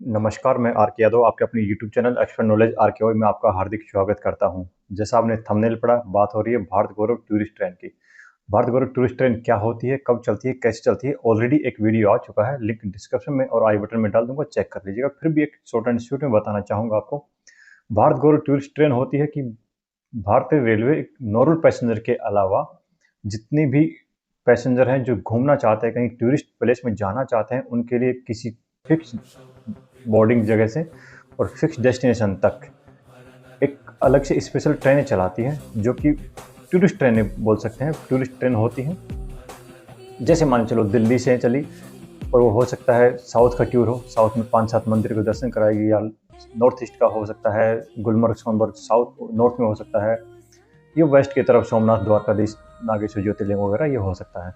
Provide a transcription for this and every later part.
नमस्कार, मैं आर के यादव आपके अपने YouTube channel expert knowledge R K में आपका हार्दिक स्वागत करता हूं। जैसा आपने थंबनेल पढ़ा, बात हो रही है भारत गौरव टूरिस्ट ट्रेन की। भारत गौरव टूरिस्ट ट्रेन क्या होती है, कब चलती है, कैसे चलती है, ऑलरेडी एक वीडियो आ चुका है, लिंक डिस्क्रिप्शन में और आई बटन में डाल दूंगा, चेक कर लीजिएगा। फिर भी एक शॉर्ट एंड स्वीट में बताना चाहूँगा आपको। भारत गौरव टूरिस्ट ट्रेन होती है कि भारतीय रेलवे नॉर्मल पैसेंजर के अलावा जितनी भी पैसेंजर हैं जो घूमना चाहते हैं, कहीं टूरिस्ट प्लेस में जाना चाहते हैं, उनके लिए किसी फिक्स बोर्डिंग जगह से और फिक्स डेस्टिनेशन तक एक अलग से स्पेशल ट्रेनें चलाती हैं, जो कि टूरिस्ट ट्रेनें बोल सकते हैं। टूरिस्ट ट्रेन होती हैं, जैसे मान चलो दिल्ली से चली और वो हो सकता है साउथ का टूर हो, साउथ में 5-7 मंदिर के दर्शन कराएगी, या नॉर्थ ईस्ट का हो सकता है गुलमर्ग सोनबर्ग, साउथ नॉर्थ में हो सकता है, ये वेस्ट की तरफ सोमनाथ, द्वारकाधीश, नागेश्वर ज्योतिर्लिंग वगैरह ये हो सकता है।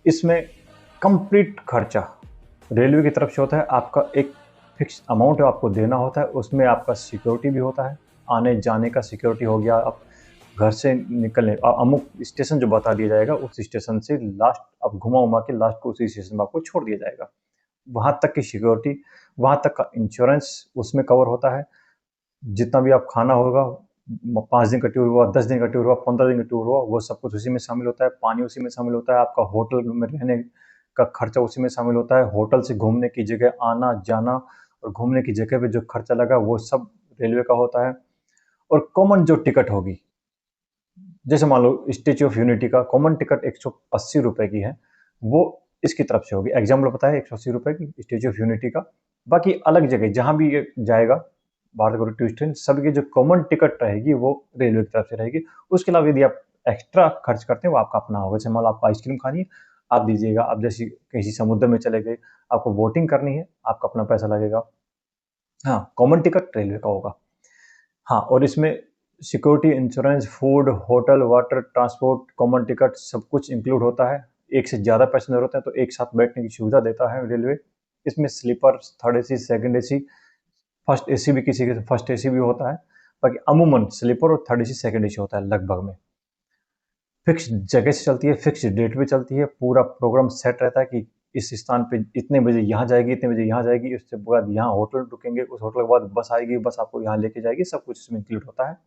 इसमें कंप्लीट खर्चा रेलवे की तरफ से होता है। आपका एक फिक्स अमाउंट आपको देना होता है, उसमें आपका सिक्योरिटी भी होता है, आने जाने का सिक्योरिटी हो गया। आप घर से निकलने अमुक स्टेशन जो बता दिया जाएगा, उस स्टेशन से लास्ट आप घुमा उमा के लास्ट को उसी स्टेशन में आपको छोड़ दिया जाएगा। वहाँ तक की सिक्योरिटी, वहाँ तक का इंश्योरेंस उसमें कवर होता है। जितना भी आप खाना होगा, 5 दिन का टूर हुआ, 10 दिन का टूर हुआ, 15 दिन का टूर हुआ, वो सब कुछ उसी में शामिल होता है। पानी उसी में शामिल होता है, आपका होटल में रहने का खर्चा उसी में शामिल होता है। होटल से घूमने की जगह आना जाना और घूमने की जगह पे जो खर्चा लगा वो सब रेलवे का होता है। और कॉमन जो टिकट होगी, जैसे मान लो स्टेच्यू ऑफ यूनिटी का कॉमन टिकट 180 रुपए की है, वो इसकी तरफ से होगी। एग्जाम्पल पता है, 180 रुपए की स्टेच्यू ऑफ यूनिटी का। बाकी अलग जगह जहां भी ये जाएगा भारत गौरव टूरिस्ट ट्रेन, सबकी जो कॉमन टिकट रहेगी वो रेलवे की तरफ से रहेगी। उसके अलावा यदि आप एक्स्ट्रा खर्च करते हैं वो आपका अपना होगा। जैसे मान लो आपको आइसक्रीम खानी है, आप दीजिएगा। आप जैसे किसी समुद्र में चले गए, आपको बोटिंग करनी है, आपका अपना पैसा लगेगा। हाँ, कॉमन टिकट रेलवे का होगा। हाँ, और इसमें security, insurance, food, hotel, water, transport, common ticket सब कुछ इंक्लूड होता है। एक से ज़्यादा पैसेंजर होते हैं तो एक साथ बैठने की सुविधा देता है रेलवे। इसमें sleeper, third AC, second AC, first AC भी, किसी के फर्स्ट एसी भी होता है। बाकी अमूमन स्लीपर और थर्ड एसी, सेकंड एसी होता है लगभग में। फिक्स जगह से चलती है, फिक्स डेट पे चलती है। पूरा प्रोग्राम सेट रहता है कि इस स्थान पे इतने बजे यहाँ जाएगी, इतने बजे यहाँ जाएगी, उसके बाद यहाँ होटल रुकेंगे, उस होटल के बाद बस आएगी, बस आपको यहाँ लेके जाएगी, सब कुछ इसमें इंक्लूड होता है।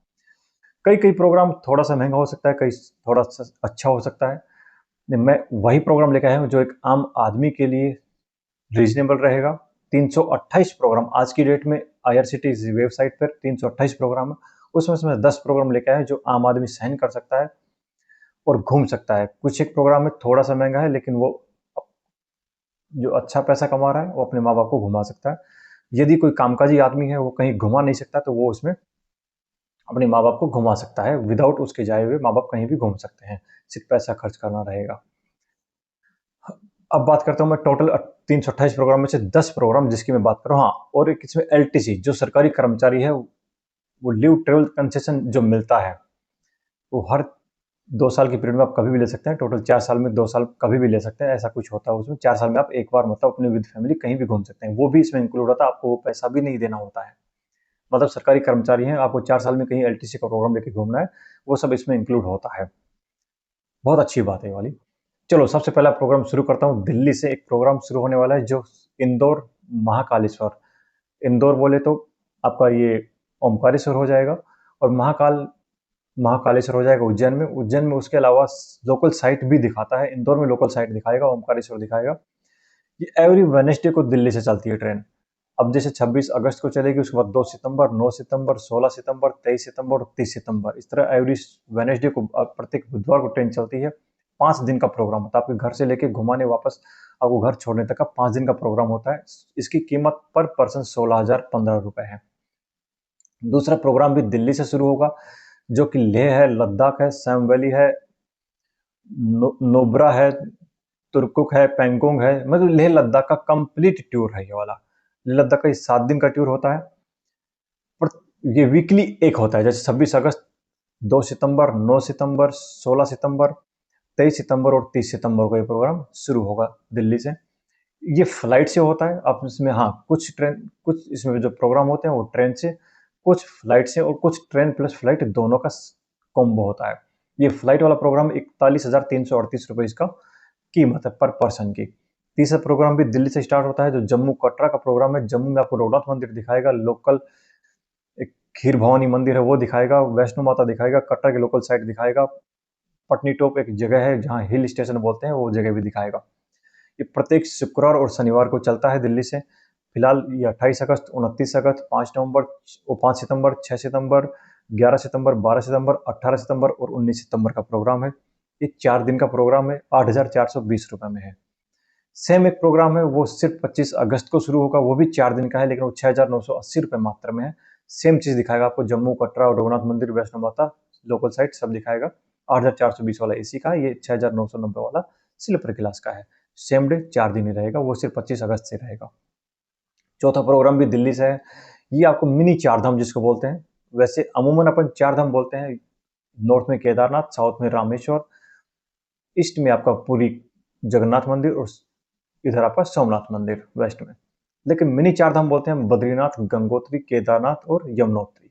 कई कई प्रोग्राम थोड़ा सा महंगा हो सकता है, कई थोड़ा सा अच्छा हो सकता है। मैं वही प्रोग्राम लेके आया हूँ जो एक आम आदमी के लिए रीजनेबल रहेगा। 328 प्रोग्राम आज की डेट में आईआरसीटीसी वेबसाइट पर 328 प्रोग्राम है। उसमें से मैं 10 प्रोग्राम लेके आया हूँ जो आम आदमी साइन कर सकता है और घूम सकता है। कुछ एक प्रोग्राम में थोड़ा सा महंगा है, लेकिन वो जो अच्छा पैसा कमा रहा है वो अपने माँ बाप को घुमा सकता है। यदि कोई कामकाजी आदमी है, वो कहीं घुमा नहीं सकता, तो वो उसमें अपने माँ बाप को घुमा सकता है। विदाउट उसके जाए हुए माँ बाप कहीं भी घूम सकते हैं, सिर्फ पैसा खर्च करना रहेगा। अब बात करता हूँ मैं टोटल 328 प्रोग्राम में से 10 प्रोग्राम जिसकी मैं बात कर रहा हूँ। हाँ, और एक इसमें एलटीसी, जो सरकारी कर्मचारी है, वो लीव ट्रेवल कंसेशन जो मिलता है, वो हर 2 साल की पीरियड में आप कभी भी ले सकते हैं। टोटल 4 साल में 2 साल कभी भी ले सकते हैं, ऐसा कुछ होता है उसमें। 4 साल में आप एक बार मतलब अपने विद फैमिली कहीं भी घूम सकते हैं, वो भी इसमें इंक्लूड होता है। आपको वो पैसा भी नहीं देना होता है। मतलब सरकारी कर्मचारी हैं, आपको 4 साल में कहीं एलटीसी का प्रोग्राम लेके घूमना है, वो सब इसमें इंक्लूड होता है। बहुत अच्छी बात है ये वाली। चलो, सबसे पहला प्रोग्राम शुरू करता हूँ। दिल्ली से एक प्रोग्राम शुरू होने वाला है जो इंदौर महाकालेश्वर, इंदौर बोले तो आपका ये ओमकारेश्वर हो जाएगा, और महाकालेश्वर हो जाएगा उज्जैन में। उज्जैन में उसके अलावा लोकल साइट भी दिखाता है। इंदौर में लोकल साइट दिखाएगा, ओमकारेश्वर दिखाएगा। ये एवरी वेडनेसडे को दिल्ली से चलती है ट्रेन। अब जैसे 26 अगस्त को चलेगी, उसके बाद 2 सितंबर, 9 सितंबर, 16 सितंबर, 23 सितंबर और 30 सितंबर, इस तरह एवरी वेडनेसडे को प्रत्येक बुधवार को ट्रेन चलती है। 5 दिन का प्रोग्राम होता है। आपके घर से लेके घुमाने वापस आपको घर छोड़ने तक का 5 दिन का प्रोग्राम होता है। इसकी कीमत पर पर्सन 16,015 रुपए है। दूसरा प्रोग्राम भी दिल्ली से शुरू होगा, जो कि लेह है, लद्दाख है, सैम वैली है, नुब्रा है, तुर्कुक है, पैंगोंग है। मतलब लेह लद्दाख का कंप्लीट टूर है ये वाला। लेह लद्दाख का 7 दिन का टूर होता है, पर ये वीकली एक होता है। जैसे 26 अगस्त, 2 सितंबर, 9 सितंबर, 16 सितंबर, 23 सितंबर और 30 सितंबर को ये प्रोग्राम शुरू होगा दिल्ली से। ये फ्लाइट से होता है। आप इसमें, हाँ, कुछ इसमें जो प्रोग्राम होते हैं वो ट्रेन से, कुछ फ्लाइट से, और कुछ ट्रेन प्लस फ्लाइट दोनों का कॉम्बो होता है। ये फ्लाइट वाला प्रोग्राम 41,338 रुपये इसका कीमत है पर पर्सन की। तीसरा प्रोग्राम भी दिल्ली से स्टार्ट होता है, जो जम्मू कटरा का प्रोग्राम है। जम्मू में आपको रघुनाथ मंदिर दिखाएगा, लोकल एक खीर भवानी मंदिर है वो दिखाएगा, वैष्णो माता दिखाएगा, कटरा के लोकल साइट दिखाएगा, पटनी टॉप एक जगह है जहाँ हिल स्टेशन बोलते हैं वो जगह भी दिखाएगा। ये प्रत्येक शुक्रवार और शनिवार को चलता है दिल्ली से। फिलहाल ये 28 अगस्त, 29 अगस्त, 5 नवंबर, 5 सितंबर, 6 सितंबर, 11 सितंबर, 12 सितंबर, 18 सितंबर और 19 सितंबर का प्रोग्राम है। ये 4 दिन का प्रोग्राम है, 8,420 रुपये में है। सेम एक प्रोग्राम है वो सिर्फ 25 अगस्त को शुरू होगा, वो भी 4 दिन का है, लेकिन वो 6,980 रुपये मात्र में है। सेम चीज़ दिखाएगा आपको, जम्मू कटरा और रघुनाथ मंदिर, वैष्णो माता, लोकल साइट सब दिखाएगा। 8,420 वाला एसी का है, ये 6,990 वाला स्लीपर क्लास का है। सेम डे 4 दिन ही रहेगा, वो सिर्फ 25 अगस्त से रहेगा। चौथा प्रोग्राम भी दिल्ली से है, ये आपको मिनी चारधाम जिसको बोलते हैं। वैसे अमूमन अपन चारधाम बोलते हैं, नॉर्थ में केदारनाथ, साउथ में रामेश्वर, ईस्ट में आपका पुरी जगन्नाथ मंदिर और इधर आपका सोमनाथ मंदिर वेस्ट में। लेकिन मिनी चारधाम बोलते हैं बद्रीनाथ, गंगोत्री, केदारनाथ और यमुनोत्री।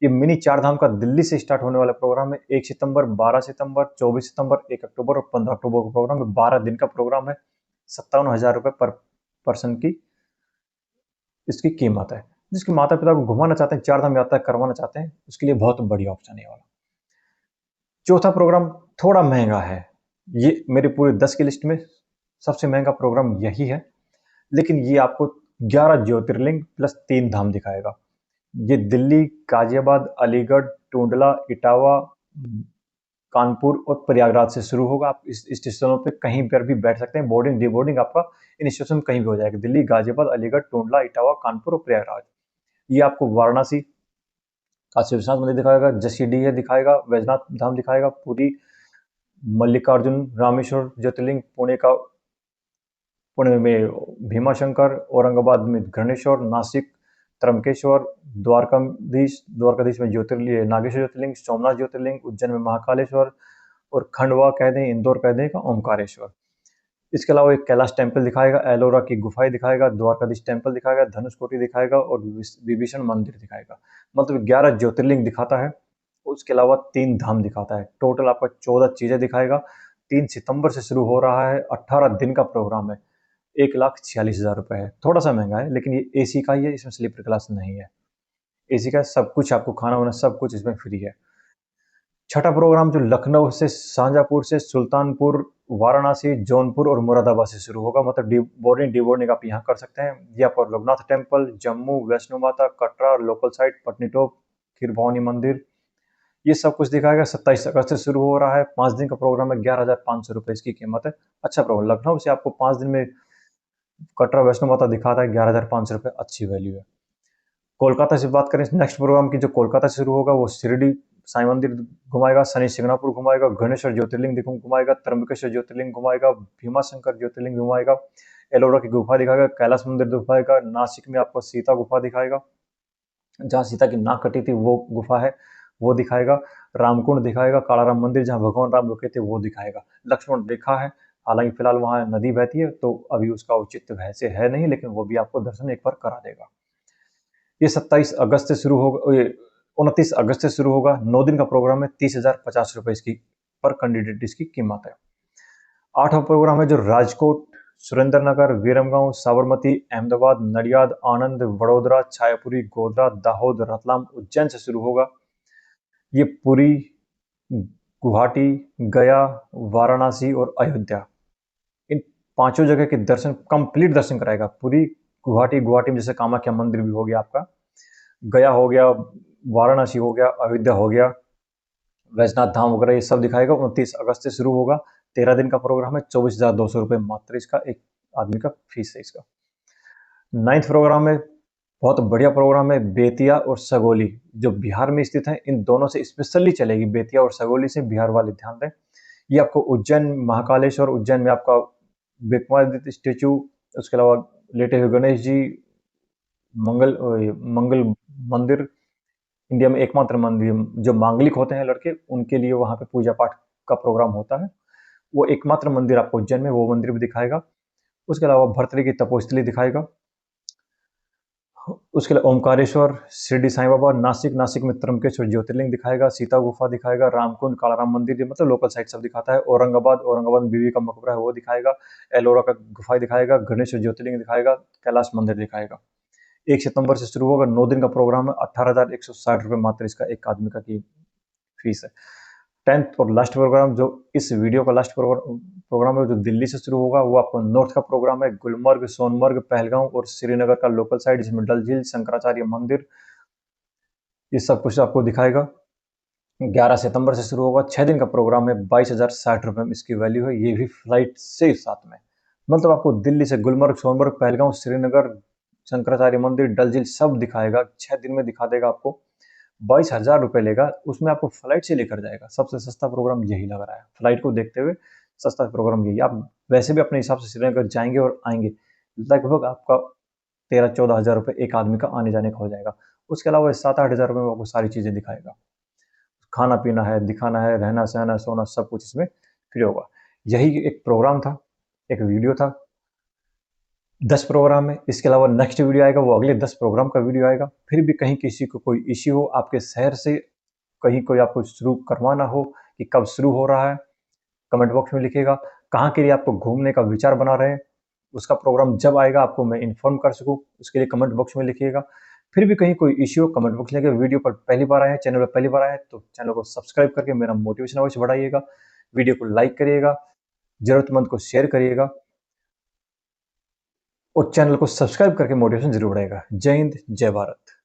ये मिनी चारधाम का दिल्ली से स्टार्ट होने वाला प्रोग्राम है। 1 सितंबर, 12 सितंबर, 24 सितंबर, 1 अक्टूबर और 15 अक्टूबर का प्रोग्राम है। 12 दिन का प्रोग्राम है। 57,000 रुपये पर पर्सन की इसकी कीमत है। जिसके माता पिता को घुमाना चाहते हैं, चारधाम यात्रा करवाना चाहते हैं, उसके लिए बहुत बढ़िया ऑप्शन है ये वाला। चौथा प्रोग्राम थोड़ा महंगा है, ये मेरी पूरी 10 की लिस्ट में सबसे महंगा प्रोग्राम यही है, लेकिन ये आपको 11 ज्योतिर्लिंग प्लस 3 धाम दिखाएगा। ये दिल्ली, गाजियाबाद, अलीगढ़, टूंडला, इटावा, कानपुर और प्रयागराज से शुरू होगा। आप इस स्टेशनों पे कहीं पर भी बैठ सकते हैं, बोर्डिंग डिबोर्डिंग आपका इन स्टेशन में कहीं भी हो जाएगा। दिल्ली, गाजियाबाद, अलीगढ़, टूंडला, इटावा, कानपुर और प्रयागराज। ये आपको वाराणसी काशी विश्वनाथ मंदिर दिखाएगा, जसीडीह दिखाएगा, वैजनाथ धाम दिखाएगा, पुरी, मल्लिकार्जुन, रामेश्वर ज्योतिर्लिंग, पुणे में भीमाशंकर, औरंगाबाद में घृणेश्वर, नासिक त्र्यंबकेश्वर, द्वारकाधीश में ज्योतिर्लिंग नागेश्वर ज्योतिर्लिंग, सोमनाथ ज्योतिर्लिंग, उज्जैन में महाकालेश्वर और खंडवा कह दें, इंदौर कह दें का ओमकारेश्वर। इसके अलावा एक कैलाश टेम्पल दिखाएगा, एलोरा की गुफाएं दिखाएगा, द्वारकाधीश टेम्पल दिखाएगा, धनुषकोटी दिखाएगा और विभीषण मंदिर दिखाएगा। मतलब 11 ज्योतिर्लिंग दिखाता है। उसके अलावा 3 धाम दिखाता है। टोटल आपका 14 चीजें दिखाएगा। 3 सितंबर से शुरू हो रहा है, 18 दिन का प्रोग्राम है। 1,46,000 रुपये है। थोड़ा सा महंगा है, लेकिन ये एसी का ही है, इसमें स्लीपर क्लास नहीं है। एसी का सब कुछ, आपको खाना वाना सब कुछ इसमें फ्री है। छठा प्रोग्राम जो लखनऊ से, शाहजहाँपुर से, सुल्तानपुर, वाराणसी, जौनपुर और मुरादाबाद से शुरू होगा। मतलब बोर्डिंग डिबोर्डिंग आप यहाँ कर सकते हैं। यहाँ पर Raghunath temple, Jammu, Vaishno Mata, Katra, local site, Patnitop, Kheer Bhawani मंदिर, ये सब कुछ दिखाएगा। 27 अगस्त से शुरू हो रहा है। 5 दिन का प्रोग्राम है, 11,500 रुपये इसकी कीमत है। अच्छा प्रोग्राम, लखनऊ से आपको 5 दिन में कटरा वैष्णो माता दिखाता है, 11,500 रुपये, अच्छी वैल्यू है। कोलकाता से बात करें नेक्स्ट प्रोग्राम की, जो कोलकाता से शुरू होगा, वो शिरडी साई मंदिर घुमाएगा, शनि सिंगनापुर घुमाएगा, गणेश्वर ज्योतिर्लिंग घुमाएगा, त्र्यंबकेश्वर ज्योतिर्लिंग घुमाएगा, भीमाशंकर ज्योतिर्लिंग घुमाएगा, एलोरा की गुफा दिखाएगा, कैलाश मंदिर दिखाएगा, नासिक में आपको सीता गुफा दिखाएगा, जहाँ सीता की नाक कटी थी वो गुफा है वो दिखाएगा, रामकुंड दिखाएगा, कालाराम मंदिर जहाँ भगवान राम रुके थे वो दिखाएगा। लक्ष्मण रेखा है, हालांकि फिलहाल वहाँ नदी बहती है तो अभी उसका औचित्य वैसे है नहीं, लेकिन वो भी आपको दर्शन एक बार करा देगा। ये 27 अगस्त से शुरू होगा, ये 29 अगस्त से शुरू होगा। 9 दिन का प्रोग्राम है, 30,050 रुपये इसकी पर कैंडिडेट इसकी कीमत है। 8वां प्रोग्राम है जो राजकोट, सुरेंद्रनगर, विरमगांव, साबरमती, अहमदाबाद, नडियाद, आनंद, वडोदरा, छायापुरी, गोधरा, दाहोद, रतलाम, उज्जैन से शुरू होगा। ये पुरी, गुवाहाटी, गया, वाराणसी और अयोध्या, इन 5 जगह के दर्शन, कंप्लीट दर्शन कराएगा। पुरी, गुवाहाटी में जैसे कामाख्या मंदिर भी हो गया आपका, गया हो गया, वाराणसी हो गया, अयोध्या हो गया, वैजनाथ धाम वगैरह, ये सब दिखाएगा। 29 अगस्त से शुरू होगा। 13 दिन का प्रोग्राम है, 24,200 रुपये मात्र इसका एक आदमी का फीस है इसका। 9th प्रोग्राम है, बहुत बढ़िया प्रोग्राम है, बेतिया और सगोली, जो बिहार में स्थित है। इन दोनों से स्पेशली चलेगी, बेतिया और सगोली से, बिहार वाले ध्यान दें। ये आपको उज्जैन, महाकालेश्वर, उज्जैन में आपका विक्रमादित्य स्टेचू, उसके अलावा लेटे हुए गणेश जी, मंगल मंदिर, इंडिया में एकमात्र मंदिर जो मांगलिक होते हैं लड़के, उनके लिए वहाँ पे पूजा पाठ का प्रोग्राम होता है। वो एकमात्र मंदिर आपको उज्जैन में, वो मंदिर भी दिखाएगा। उसके अलावा भर्तृहरि की तपोस्थली दिखाएगा। उसके लिए ओमकारेश्वर, शिरडी साईं बाबा, नासिक में त्र्यंबकेश्वर ज्योतिर्लिंग दिखाएगा, सीता गुफा दिखाएगा, रामकुंड, कालाराम मंदिर, ये मतलब लोकल साइट सब दिखाता है। औरंगाबाद में बीवी का मकबरा है वो दिखाएगा, एलोरा का गुफा दिखाएगा, गणेश ज्योतिर्लिंग दिखाएगा, कैलाश मंदिर दिखाएगा। 1 सितंबर से शुरू होगा, 9 दिन का प्रोग्राम है, 18,160 मात्र इसका एक आदमी का की फीस है। 10th और लास्ट प्रोग्राम, जो इस वीडियो का लास्ट प्रोग्राम है, जो दिल्ली से शुरू होगा, वो आपको नॉर्थ का प्रोग्राम है। गुलमर्ग, सोनमर्ग, पहलगांव और श्रीनगर का लोकल साइड, जिसमें डल झील, शंकराचार्य मंदिर, ये सब कुछ आपको दिखाएगा। 11 सितंबर से शुरू होगा, 6 दिन का प्रोग्राम है, 22,060 इसकी वैल्यू है, ये भी फ्लाइट से साथ में। मतलब आपको दिल्ली से गुलमर्ग, सोनमर्ग, पहलगांव, श्रीनगर, शंकराचार्य मंदिर, डल झील सब दिखाएगा, 6 दिन में दिखा देगा आपको। 22,000 लेगा, उसमें आपको फ्लाइट से लेकर जाएगा। सबसे सस्ता प्रोग्राम यही लग रहा है, फ्लाइट को देखते हुए सस्ता प्रोग्राम यही। आप वैसे भी अपने हिसाब से श्रीनगर जाएंगे और आएंगे, लगभग आपका 13-14 हज़ार एक आदमी का आने जाने का हो जाएगा। उसके अलावा 7-8 हज़ार में आपको सारी चीज़ें दिखाएगा। खाना पीना है, दिखाना है, रहना सहना सोना सब कुछ इसमें फ्री होगा। यही एक प्रोग्राम था, एक वीडियो था। 10 प्रोग्राम है, इसके अलावा नेक्स्ट वीडियो आएगा, वो अगले 10 प्रोग्राम का वीडियो आएगा। फिर भी कहीं किसी को कोई इश्यू हो, आपके शहर से कहीं कोई आपको शुरू करवाना हो कि कब शुरू हो रहा है, कमेंट बॉक्स में लिखिएगा। कहाँ के लिए आपको घूमने का विचार बना रहे हैं, उसका प्रोग्राम जब आएगा आपको मैं इन्फॉर्म कर सकूँ, उसके लिए कमेंट बॉक्स में लिखिएगा। फिर भी कहीं कोई इश्यू हो, कमेंट बॉक्स में लिखिएगा। वीडियो पर पहली बार आए हैं, चैनल पर पहली बार आए हैं, तो चैनल को सब्सक्राइब करके मेरा मोटिवेशन अवश्य बढ़ाइएगा। वीडियो को लाइक करिएगा, जरूरतमंद को शेयर करिएगा और चैनल को सब्सक्राइब करके मोटिवेशन जरूर बढ़ेगा। जय हिंद, जय भारत।